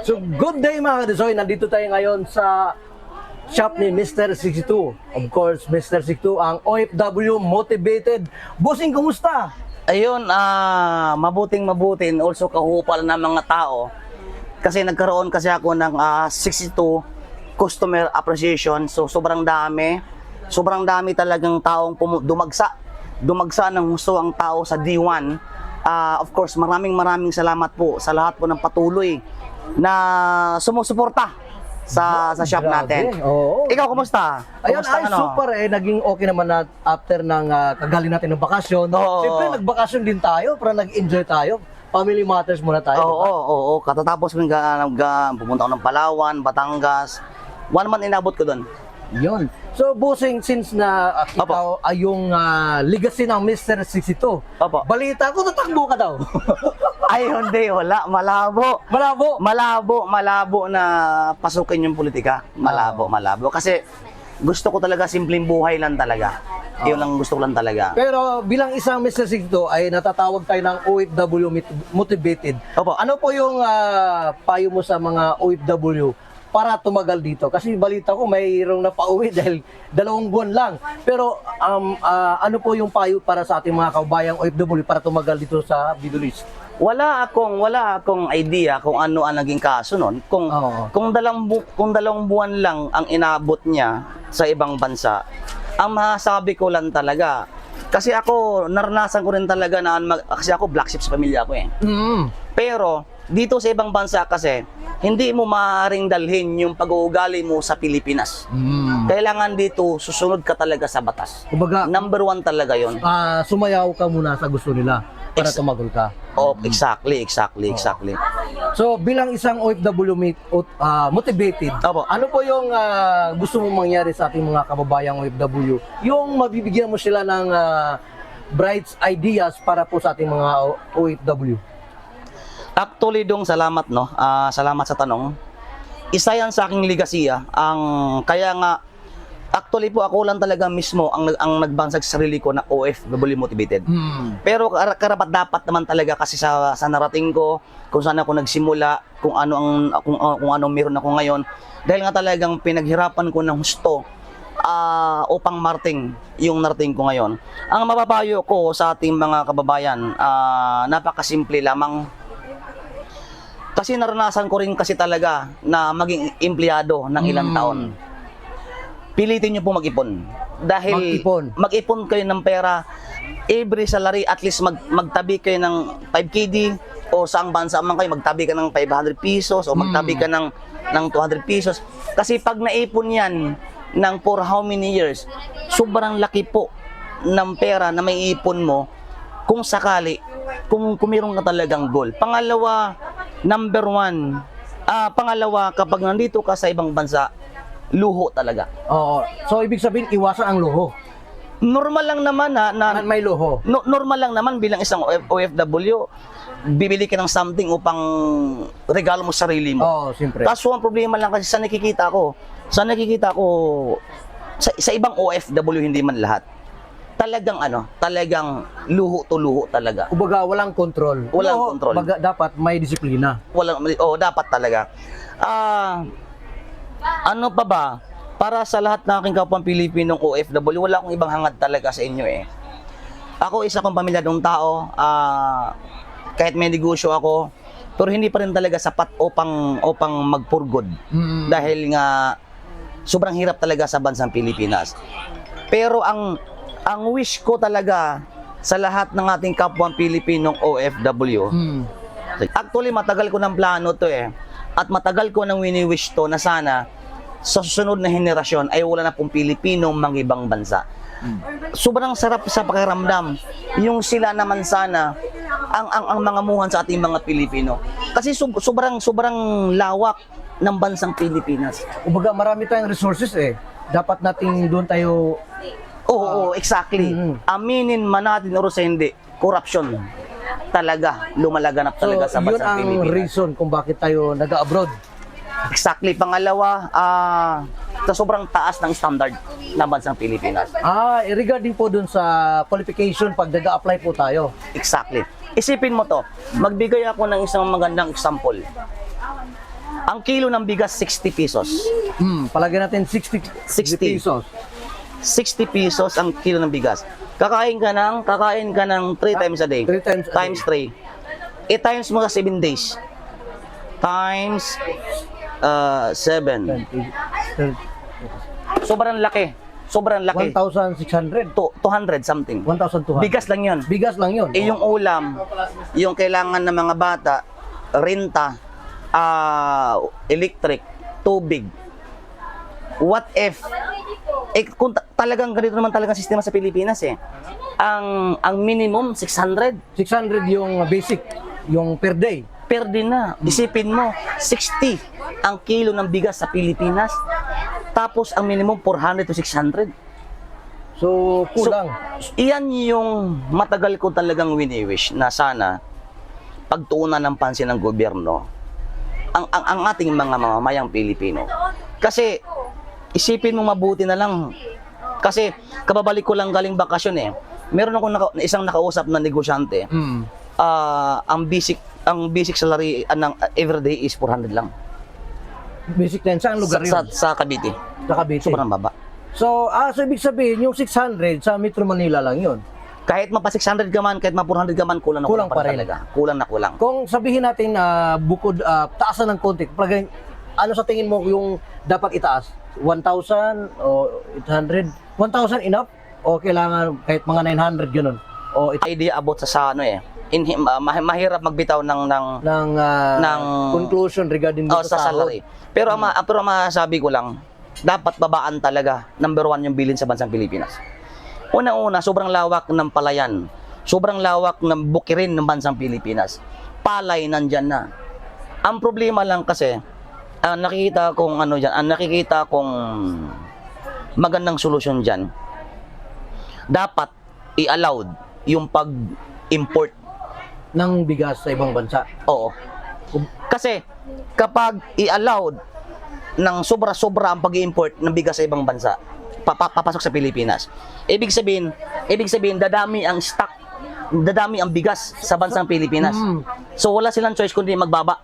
So, good day mga kadesoy. Nandito tayo ngayon sa shop ni Mr. 62. Of course, Mr. 62 ang OFW motivated. Bossing, kumusta? Ayun, mabuting also kahupal ng mga tao. Kasi nagkaroon kasi ako ng 62 customer appreciation. So sobrang dami. Sobrang dami talagang taong dumagsa ng gusto ang tao sa D1. Of course, maraming salamat po sa lahat po ng patuloy na sumusuporta sa shop natin. Oo. Ikaw, kumusta? Ayun, Kumusta, super naging okay naman na after ng kagaling natin ng bakasyon. Oo. Siyempre, nagbakasyon din tayo para nag-enjoy tayo. Family matters muna tayo. Oo. Katatapos pumunta ako ng Palawan, Batangas. 1 month inabot ko doon. Yun. So, bossing, since na ikaw ay yung legacy ng Mr. 62, Opo. balita ko, tatakbo ka daw. Ay, hindi, wala. Malabo. Malabo na pasukin yung politika. Malabo. Kasi gusto ko talaga simpleng buhay lang talaga. Yun lang gusto ko lang talaga. Pero bilang isang Mr. 62 ay natatawag tayo ng OFW motivated. Opo. Ano po yung payo mo sa mga OFW para tumagal dito? Kasi balita ko mayroong napauwi dahil 2 buwan lang. Pero ano po yung payo para sa ating mga kabayang OFW para tumagal dito sa Middle East? Wala akong idea kung ano ang naging kaso noon. Kung 2 buwan lang ang inabot niya sa ibang bansa, ang masasabi ko lang talaga, kasi ako naranasan ko rin talaga kasi ako black sheep sa pamilya ko eh. Pero dito sa ibang bansa kasi hindi mo maaaring dalhin yung pag-uugali mo sa Pilipinas. Kailangan dito susunod ka talaga sa batas. Kumbaga, Number 1 talaga yon. sumayaw ka muna sa gusto nila para tumagal ka. Oh, exactly. So, bilang isang OFW motivated, Opo. ano po yung gusto mong mangyari sa ating mga kababayang OFW? Yung mabibigyan mo sila ng bright ideas para po sa ating mga OFW. Actually, salamat no. Salamat sa tanong. Isa yan sa aking legacy. Kaya nga actually po ako lang talaga mismo ang nagbansag sa sarili ko na OFW motivated. Pero karapat dapat naman talaga kasi sa narating ko, kung saan ako nagsimula, kung ano meron ako ngayon, dahil nga talagang pinaghirapan ko ng husto upang yung narating ko ngayon. Ang mapapayo ko sa ating mga kababayan, napakasimple lamang. Kasi naranasan ko rin kasi talaga na maging empleyado ng ilang taon. Pilitin nyo po mag-ipon. Dahil mag-ipon kayo ng pera, every salary, at least magtabi kayo ng 5KD o saang bansa man kayo, magtabi ka ng 500 pesos o magtabi ka ng 200 pesos. Kasi pag naipon yan ng for how many years, sobrang laki po ng pera na may ipon mo kung sakali, kung mayroon ka talagang goal. Pangalawa, number 1, kapag nandito ka sa ibang bansa, luho talaga. Oo. So, ibig sabihin, iwasan ang luho. Normal lang naman na May luho. normal lang naman bilang isang OFW, bibili ka ng something upang regalo mo sa sarili mo. Oo, siyempre. Kaso ang problema lang kasi sa nakikita ko, sa ibang OFW, hindi man lahat, talagang luho to luho talaga. Kumbaga, walang control. Walang control. Kumbaga, dapat may disiplina. Dapat talaga. Ano pa ba? Para sa lahat ng aking kapwang Pilipinong OFW, wala akong ibang hangad talaga sa inyo eh. Ako isa kong pamilyadong tao, kahit may negosyo ako, pero hindi pa rin talaga sapat upang magpurgod. Dahil nga sobrang hirap talaga sa bansang Pilipinas. Pero ang wish ko talaga sa lahat ng ating kapwang Pilipinong OFW, actually matagal ko ng plano to eh. At matagal ko nang wini-wish to na sana sa susunod na henerasyon ay wala na pong Pilipinong mang-ibang bansa. Sobrang sarap sa pakiramdam yung sila naman sana ang mga muhan sa ating mga Pilipino. Kasi sobrang lawak ng bansang Pilipinas. Kumbaga, marami tayong resources eh. Dapat nating doon tayo... Oo, exactly. Aminin man natin o sa hindi, corruption talaga, lumalaganap talaga sa bansang Pilipinas. Yun ang reason kung bakit tayo nag-abroad. Exactly. Pangalawa, sa sobrang taas ng standard ng bansang Pilipinas. Regarding po dun sa qualification pag nag-a-apply po tayo. Exactly. Isipin mo to, magbigay ako ng isang magandang example. Ang kilo ng bigas, 60 pesos. Palagyan natin 60 60. pesos. 60 pesos ang kilo ng bigas. Kakain ka ng 3 times a day. 3 times a day. Times 3. I-times mo sa 7 days. Times 7. 20, Sobrang laki. Sobrang laki. 1,600. 200 something. 1,200. Bigas lang yun. Bigas lang yun. Eh, yung ulam, yung kailangan ng mga bata, renta, electric, tubig. What if, kung talagang ganito naman talagang sistema sa Pilipinas ang minimum 600 600 yung basic, yung per day. per din na. Isipin mo, 60 ang kilo ng bigas sa Pilipinas. Tapos ang minimum 400 to 600. So, kulang. So, iyan yung matagal ko talagang wini-wish na sana pagtuunan ng pansin ng gobyerno ang ating mga mamamayang Pilipino. Kasi isipin mo mabuti na lang. Kasi kababalik ko lang galing bakasyon Meron akong isang nakausap na negosyante. Ang basic salary ng everyday is 400 lang. Basic na yun. Saan lugar yun? Sa Cavite. Sa Cavite. Sobrang baba. So, so ibig sabihin, yung 600 sa Metro Manila lang yun. Kahit mapa 600 ka man, kahit mapa 400 ka man, kulang na Kulang kulang, pa rin. talaga. Kulang na kulang. Kung sabihin natin na bukod, taasan ng konti, ano sa tingin mo yung dapat itaas? 1,000 o 800? 1,000 enough? O kailangan kahit mga 900 ganun? O Idea about sa mahirap magbitaw ng ng conclusion regarding dito sa salary. Pero ang masasabi ko lang, dapat babaan talaga. Number 1 yung bilin sa bansang Pilipinas. Una-una, sobrang lawak ng palayan. Sobrang lawak ng bukirin ng bansang Pilipinas. Palay nandyan na. Ang problema lang kasi, nakikita kong magandang solusyon dyan. Dapat i-allowed yung pag-import ng bigas sa ibang bansa. Oo. Kasi kapag i-allowed ng sobra-sobra ang pag-import ng bigas sa ibang bansa, papasok sa Pilipinas. Ibig sabihin dadami ang stock, dadami ang bigas sa bansang Pilipinas. So wala silang choice kundi magbaba.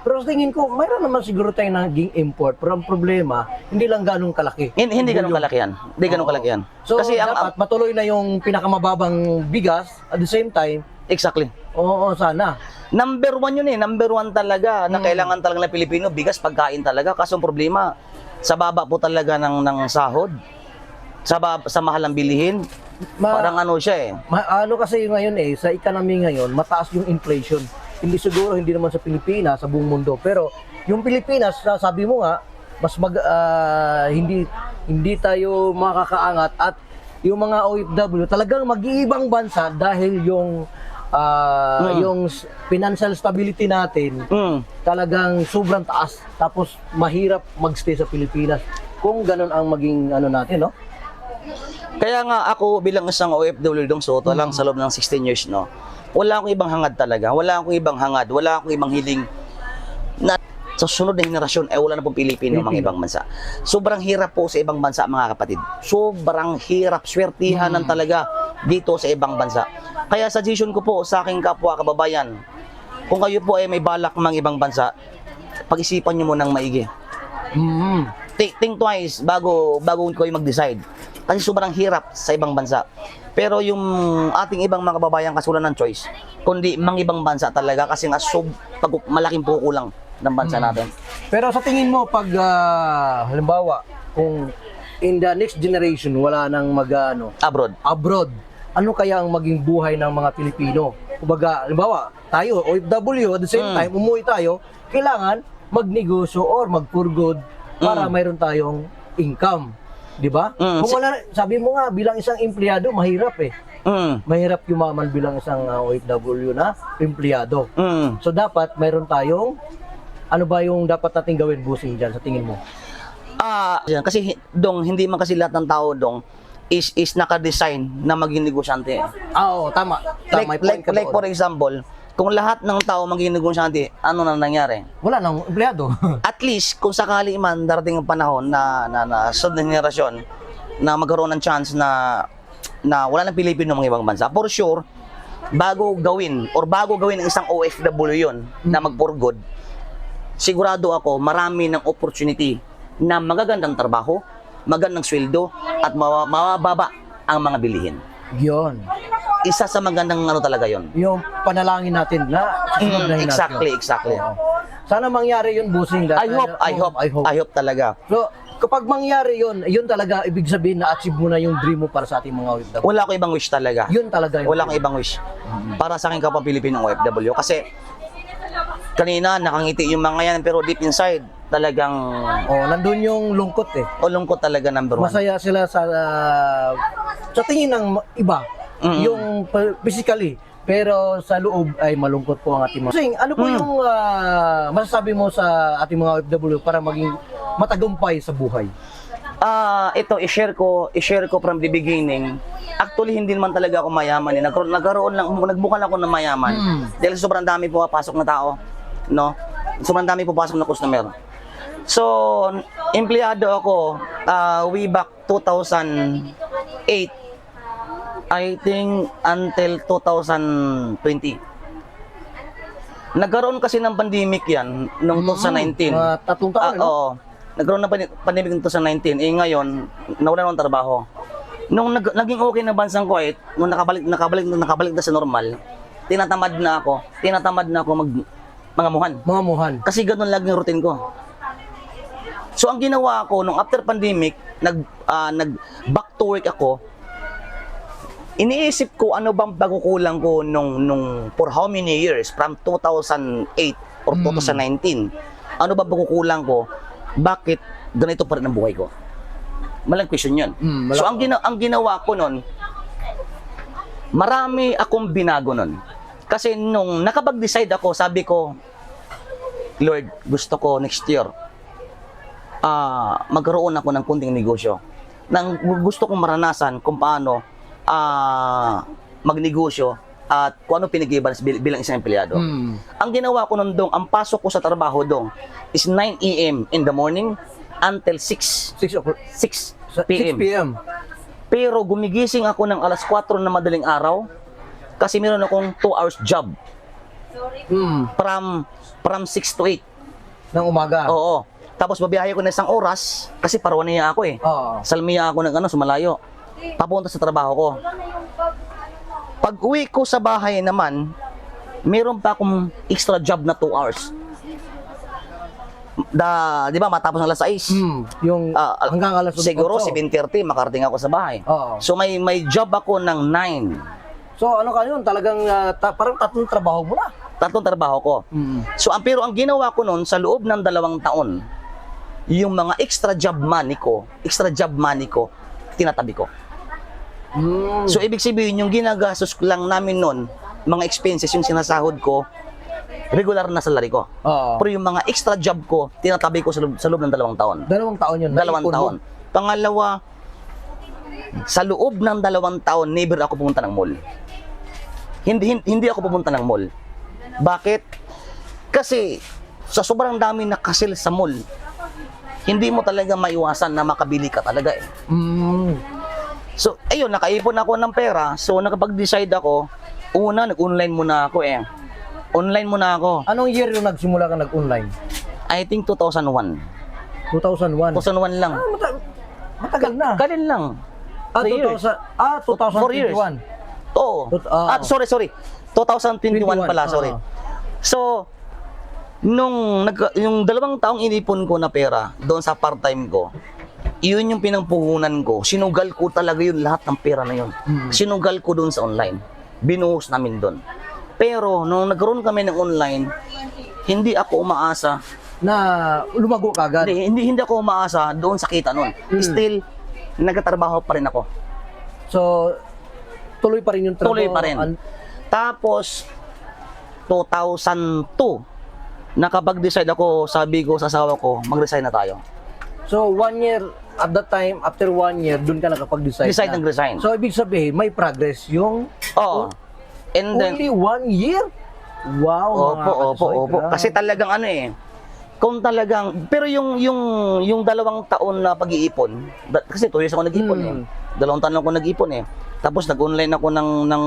Pero sa tingin ko, mayroon naman siguro tayong naging import. Pero ang problema, hindi lang ganun kalaki. Hindi ganun kalaki yan. Hindi ganun kalaki yan. So, Kasi dapat matuloy na yung pinakamababang bigas at the same time, exactly. oo, sana. Number 1 yun Number 1 talaga na kailangan talaga ng Pilipino, bigas, pagkain talaga. Kaso ang problema, sa baba po talaga ng sahod. Sa mahal ng bilihin. Parang ano siya Ano kasi ngayon sa economy ngayon, mataas yung inflation. Hindi siguro, hindi naman sa Pilipinas, sa buong mundo. Pero yung Pilipinas, sabi mo nga, mas hindi tayo makakaangat at yung mga OFW talagang mag-iibang bansa dahil yung financial stability natin talagang sobrang taas. Tapos mahirap magstay sa Pilipinas kung ganun ang maging natin, no? Kaya nga ako bilang isang OFW dong Soto lang sa loob ng 16 years, no? Wala akong ibang hangad talaga. Wala akong ibang hiling na sa sunod na henerasyon wala na pong Pilipino mga ibang bansa. Sobrang hirap po sa ibang bansa, mga kapatid. Sobrang hirap, swertihan ng talaga dito sa ibang bansa. Kaya suggestion ko po sa aking kapwa kababayan, kung kayo po ay may balak mga ibang bansa, pag-isipan nyo munang maigi. Think twice bago kayo mag-decide. Kasi sobrang hirap sa ibang bansa. Pero yung ating ibang mga kababayan kasulan ng choice, kundi mga ibang bansa talaga kasi nga malaking pukulang ng bansa natin. Pero sa tingin mo, pag halimbawa, kung in the next generation wala nang abroad, ano kaya ang maging buhay ng mga Pilipino? Kumbaga, halimbawa, tayo, OFW, at the same time, umuwi tayo, kailangan magnegosyo or mag-for good para mayroon tayong income. Di ba? Kung wala, sabi mo nga, bilang isang empleyado, mahirap Mahirap yumaman bilang isang OFW na empleyado. So dapat mayroon tayong, ano ba yung dapat nating gawin, busing dyan sa tingin mo? Kasi hindi man kasi lahat ng tao is naka-design na maging negosyante. Oo, tama. Like for example, kung lahat ng tao maging negosyante, ano na nangyari? Wala nang empleyado. At least, kung sakali man darating ang panahon na sunod na henerasyon na magkaroon ng chance na wala ng Pilipino mga ibang bansa, for sure, bago gawin ng isang OFW yun na mag-for good, sigurado ako marami ng opportunity na magagandang trabaho, magandang sweldo, at mababa ang mga bilihin. Yun. Isa sa magandang ano talaga yon. Yung panalangin natin na susunod Exactly. Sana mangyari yun, Busing. I hope talaga. So, kapag mangyari yun, yun talaga ibig sabihin na achieve mo na yung dream mo para sa ating mga OFW. Wala ko ibang wish talaga. Yun talaga yun. Wala akong ibang wish. Para sa akin kapag Pilipinong OFW. Kasi kanina nakangiti yung mga yan pero deep inside talagang Oh, nandun yung lungkot eh. lungkot talaga number one. Masaya sila sa tingin ng iba. Yung physically. Pero sa loob ay malungkot po ang ating mga. Sing, ano po yung masasabi mo sa ating mga OFW para maging matagumpay sa buhay? Ito i-share ko from the beginning. Actually hindi naman talaga ako mayaman eh. Nagbukan ako ng mayaman. Dahil sobrang dami pumapasok na tao, no? Sobrang dami pumapasok na customer. So, empleyado ako way back 2008. I think until 2020. Nagkaroon kasi ng pandemic yan noong 2019. Tatlong taon, no? Oo. Nagkaroon ng pandemic noong 2019. Nangayon, nawalan ng trabaho. Nung naging okay na bansang Kuwait, nung nakabalik na sa normal, tinatamad na ako mangamuhan. Mga muhan. Kasi ganun lagi yung routine ko. So ang ginawa ko nung after pandemic, nag back to work ako. Iniisip ko ano bang pagkukulang ko nung for how many years from 2008 or 2019. Ano ba pagkukulang ko? Bakit ganito pa rin ang buhay ko? Malang question 'yun. So ang ginawa ko noon, marami akong binago noon. Kasi nung nakapag-decide ako, sabi ko, Lord, gusto ko next year magkaroon ako ng kunting negosyo. Gusto kong maranasan kung paano magnegosyo at kung ano pinag-iiban bilang isang empleyado. Ang ginawa ko nun dong, ang pasok ko sa trabaho dong is 9 a.m. in the morning until 6 p.m. 6 p.m. Pero gumigising ako ng alas 4 na madaling araw kasi meron akong 2 hours job. From 6 to 8. Ng umaga. Oo. Tapos babiyahe ko na isang oras kasi Parwania ako eh. Oo. Salmiya ako ng sumalayo. Papunta sa trabaho ko. Pag uwi ko sa bahay naman, meron pa akong extra job na 2 hours. Di ba matapos ng alas 6? Yung hanggang alas 8. Siguro 7:30 makarating ako sa bahay. Oo. So may job ako ng 9. So ano ka yun? Talagang parang tatlong trabaho mo na. Tatlong trabaho ko. So pero ang ginawa ko noon sa loob ng 2 taon, yung mga extra job money ko, tinatabi ko. So ibig sabihin yung ginagastos lang namin noon, mga expenses yung sinasahod ko, regular na salary ko. Pero yung mga extra job ko, tinatabi ko sa loob ng 2 taon. 2 taon yun. 2 taon. Pangalawa, sa loob ng 2 taon, never ako pumunta ng mall. Hindi ako pupunta ng mall. Bakit? Kasi sa sobrang dami na kasil sa mall, hindi mo talaga maiwasan na makabili ka talaga eh. So, ayun, nakaipon ako ng pera. So, nakapag-decide ako, nag-online muna ako eh. Online muna ako. Anong year yung nagsimula ka nag-online? I think 2001. 2001. 2001 lang. Matagal na. Kalin lang. 2021. Oo. Sorry. 2021 pala, sorry. So, yung 2 taong inipon ko na pera doon sa part-time ko, yun yung pinangpuhunan ko. Sinugal ko talaga yun, lahat ng pera na yun. Sinugal ko doon sa online. Binuhos namin doon. Pero, nung nagkaroon kami ng online, hindi ako umaasa na lumago ka agad. Hindi ako umaasa doon sa kita noon. Still, nagtatrabaho pa rin ako. So, tuloy pa rin yung trabaho. Tuloy pa rin. Tapos, 2002, nakapag-decide ako, sabi ko sa asawa ko, mag-resign na tayo. So, 1 year, at that time, after 1 year, doon ka nakapag-decide Decide nag-resign. So, ibig sabihin, may progress yung... Oo. And then, only 1 year? Wow, Opo. Kasi talagang kung talagang, pero yung 2 taon na pag-iipon, kasi 2 years ako nag-iipon 2 taon ako nag-iipon Tapos nag-online ako ng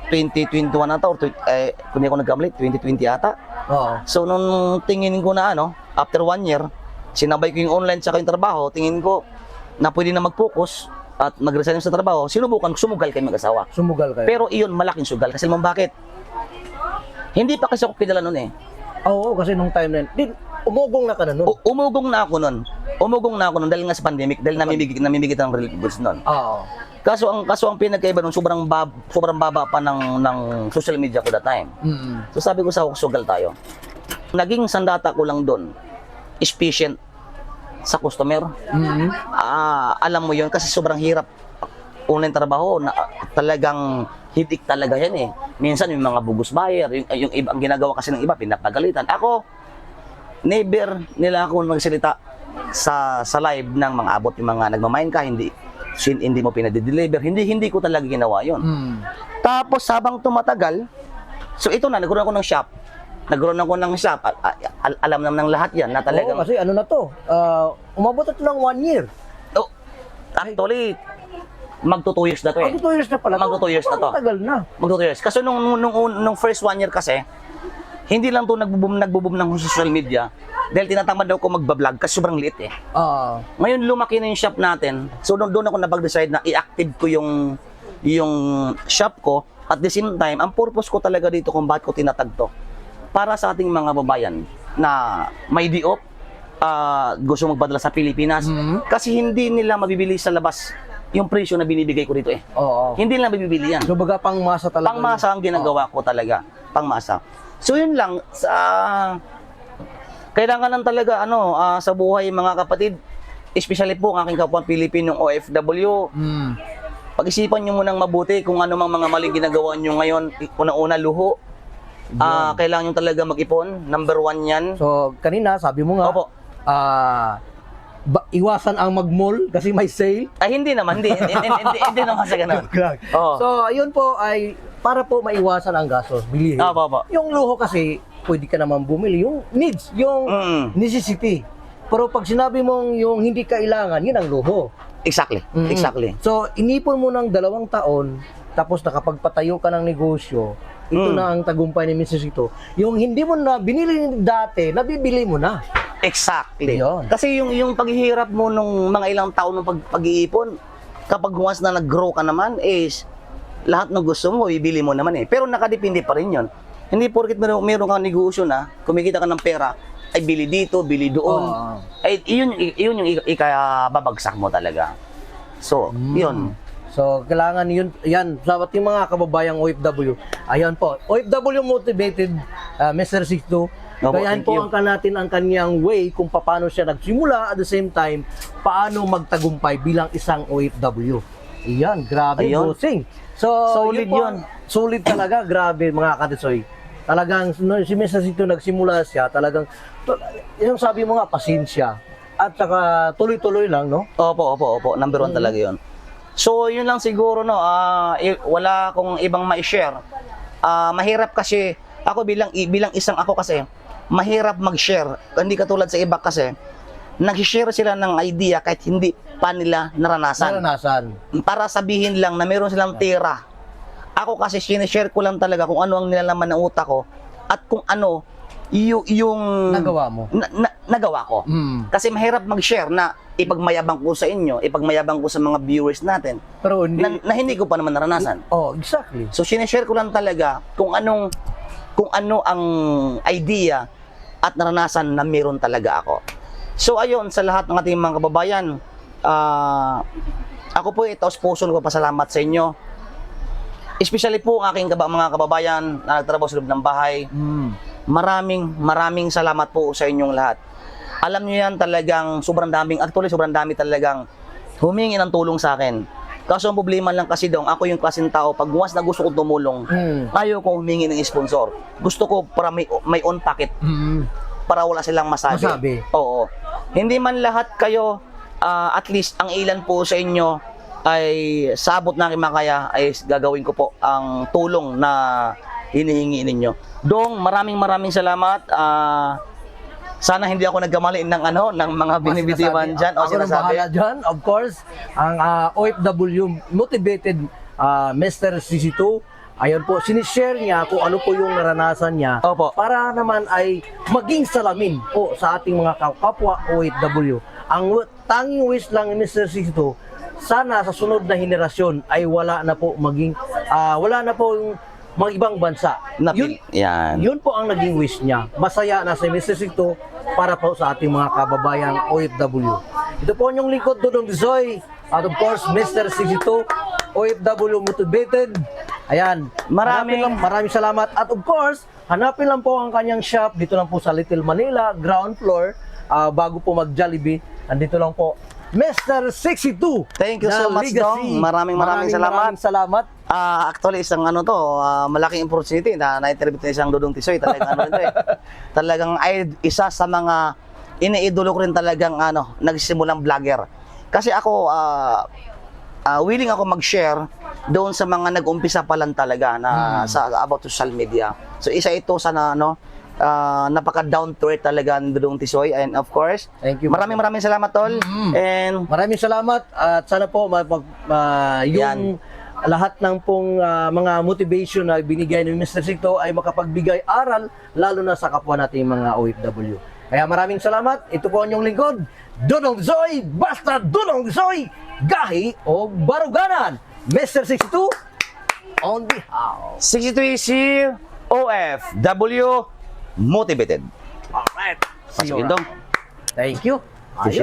2021 ata, or kung hindi ako nagkamali, 2020 ata. Oo. So, nung tingin ko na after 1 year, sinabay ko yung online sa yung trabaho, tingin ko na pwede na mag-focus at mag-resign sa trabaho, sinubukan, sumugal kami mag-asawa. Sumugal kayo. Pero iyon, malaking sugal. Kasi naman bakit? Hindi pa kasi ako pinala nun eh. Oo, kasi nung time na yun, umugong na ka na nun. Umugong na ako nun. Umugong na ako nun dahil nga sa pandemic, dahil namimigit ng relief goods nun. Oo. Kaso ang pinagkaiba nun, sobrang baba pa ng social media ko that time. Mm. So sabi ko sa sugal tayo. Naging sandata ko lang doon is patient sa customer. Mm. Alam mo yon kasi sobrang hirap online trabaho na talagang hitik talaga yan eh. Minsan yung mga bugus buyer, yung iba, ang ginagawa kasi ng iba, pinapagalitan. Ako, never nila ako magsalita sa live ng mga abot yung mga nagmamain ka, hindi mo pinadideliver, hindi ko talaga ginawa yon. Mm. Tapos habang tumatagal, so ito na, nagkaroon ako ng shop. Alam naman ng lahat yan na talagang... Oo, kasi ano na to, umabot na to ng 1 year. Oh, actually, magto 2 years na to eh. Magto 2 years na pala. Magto 2 years na to. Tagal na. Magto 2 years. Kasi nung first 1 year kasi, hindi lang to nagbo-boom ng social media dahil tinatamad daw ko magba-vlog kasi sobrang liit eh. Ngayon lumaki na yung shop natin. So doon ako napag-decide na i-active ko yung shop ko. At the same time, ang purpose ko talaga dito kung bakit ko tinatag to. Para sa ating mga babayan na may di-off, gusto magpadala sa Pilipinas. Kasi hindi nila mabibili sa labas yung presyo na binibigay ko dito eh. Oo. Hindi nila mabibili yan. So baga pangmasa talaga. Pangmasa ang ginagawa ko talaga. Pangmasa. So yun lang, kailangan lang talaga sa buhay mga kapatid, especially po ang aking kapwa Pilipinong OFW, pag-isipan nyo munang mabuti kung ano mang mga maling ginagawa nyo ngayon. Una-una, luho. Kailangan nyo talaga mag-ipon. Number 1 yan. So kanina sabi mo nga, Opo. Iwasan ang mag-mall kasi may sale. Ay, hindi naman. Hindi naman sa ganun. Oo. So ayun po ay para po maiwasan ang gastos, bilihin. Opo. Yung luho kasi, pwede ka naman bumili. Yung needs, yung necessity. Pero pag sinabi mong yung hindi kailangan, yun ang luho. Exactly. Exactly. So, inipon mo ng 2 taon, tapos nakapagpatayo ka ng negosyo, ito na ang tagumpay ni Mrs. Ito. Yung hindi mo na binili dati, nabibili mo na. Exactly. Yun. Kasi yung paghihirap mo nung mga ilang taon ng pag-iipon, kapag once na nag-grow ka naman is lahat ng gusto mo, bibili mo naman eh. Pero nakadepende pa rin yun. Hindi porket meron kang negosyo na, kumikita ka ng pera, ay bili dito, bili doon. Ay, yun yung ikababagsak mo talaga. So, yun. So, kailangan yun, yan, sa ating mga kababayang OFW, ayan po, OFW motivated, Mr. Sixto, gayahin po natin ang kanyang way kung paano siya nagsimula, at the same time, paano magtagumpay bilang isang OFW. Iyan, grabe, bossing. So, solid yun. Solid talaga, grabe mga katisoy. Talagang, si Mr. Sixto nagsimula siya, talagang, yung sabi mo nga, pasensya. At saka, tuloy-tuloy lang, no? Opo. Number 1 talaga yun. So, yun lang siguro, no, wala akong ibang ma-share. Mahirap kasi, ako bilang isang ako kasi, mahirap mag-share. Hindi katulad sa iba kasi, nag-share sila ng idea kahit hindi pa nila naranasan. Para sabihin lang na meron silang tira. Ako kasi, sinishare ko lang talaga kung ano ang nilalaman ng utak ko at kung ano yung nagawa mo. Nagawa ko. Kasi mahirap mag-share na ipagmayabang ko sa inyo, ipagmayabang ko sa mga viewers natin. Pero hindi, na hindi ko pa naman naranasan. Exactly. So sinishare ko lang talaga kung ano ang idea at naranasan na meron talaga ako. So ayun, sa lahat ng ating mga kababayan, ako po taos puso ko pasalamat sa inyo. Especially po ang aking mga kababayan na nagtrabaho sa loob ng bahay. Maraming salamat po sa inyong lahat. Alam niyo yan, talagang sobrang dami talagang humingi ng tulong sa akin. Kaso ang problema lang kasi daw, ako yung klaseng tao, pag once na gusto ko tumulong, ayaw ko humingi ng sponsor. Gusto ko para may own pocket. Para wala silang masabi. Oo. Hindi man lahat kayo, at least ang ilan po sa inyo ay sabot na aking makaya ay gagawin ko po ang tulong na hinihingi ninyo. Dong, maraming salamat. Sana hindi ako nagkamali ng mga binibitiwan dyan o sinasabi. Dyan, of course, ang OFW motivated Mr. CC2 Ayun po, sinishare niya kung ano po yung naranasan niya Opo. para naman ay maging salamin po sa ating mga kapwa OFW. Ang tanging wish lang ni Mr. Sixto, sana sa sunod na henerasyon ay wala na po yung mga ibang bansa. Yan. Yun po ang naging wish niya. Masaya na si Mr. Sixto para po sa ating mga kababayang OFW. Ito po yung lingkod Dudong Dizoy. At of course, Mr. Sixto, OFW Motivated. Ayan. Maraming salamat. At of course, hanapin lang po ang kanyang shop. Dito lang po sa Little Manila, ground floor. Bago po mag-Jollibee, andito lang po. Mr. 62. Thank you so much, Dong. Maraming salamat. Actually, isang malaking opportunity na na-interview na isang Dudong Tisoy. Talagang talagang ay isa sa mga iniidolo ko rin talagang nagsimulang vlogger. Kasi ako, willing ako mag-share doon sa mga nag-umpisa pa lang talaga na sa about social media. So isa ito sa napaka down to earth talaga ng Dudong Tisoy, and of course, thank you. Maraming salamat, tol. And maraming salamat at sana po yung lahat ng pong mga motivation na binigay ni Mr. Sixto ay makapagbigay aral lalo na sa kapwa nating mga OFW. Kaya maraming salamat. Ito po ang inyong lingkod, Dudong Tisoy, basta Dudong Tisoy, gahi o baruganan. Mr. 62 on the house. 62 OFW Motivated. Alright. See Pasok you yun, Dong. around. Thank you. Ayos.